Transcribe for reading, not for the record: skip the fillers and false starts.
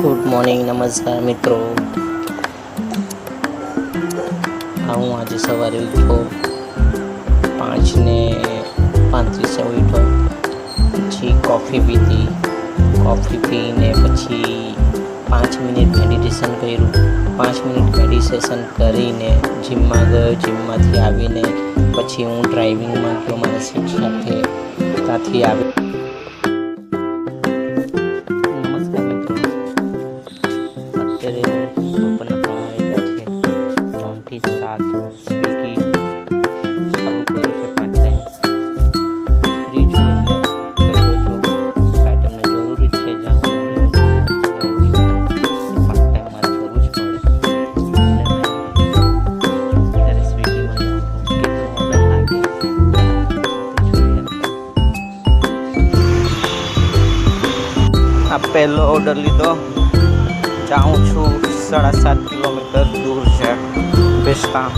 Good morning, નમસ્કાર મિત્રો. હું આજે સવારે ઉઠ્યો 5:35 ઉઠ્યો. પછી કોફી પીધી. કોફી પીને પછી 5 મિનિટ મેડિટેશન કર્યું. 5 મિનિટ મેડિટેશન કરીને જીમમાં ગયો. જીમમાંથી આવીને પછી હું ડ્રાઇવિંગમાં ગયો મારા સીટ સાથે. ત્યાંથી આવી સ્વિગી ચાલુ કર્યું છે. પાર્ટ ટાઈમ ફ્રી છું એટલે કર્યો છું. કાંઈ તમને જરૂરી જ છે જ્યાં પાર્ટ ટાઈમ મારે કરવું જ પડે. ત્યારે સ્વિગીમાં કેટલો ઓર્ડર લાગે આ પહેલો ઓર્ડર લીધો. જાઉં છું 7.5 કિલોમીટર દૂર છે બેસતા.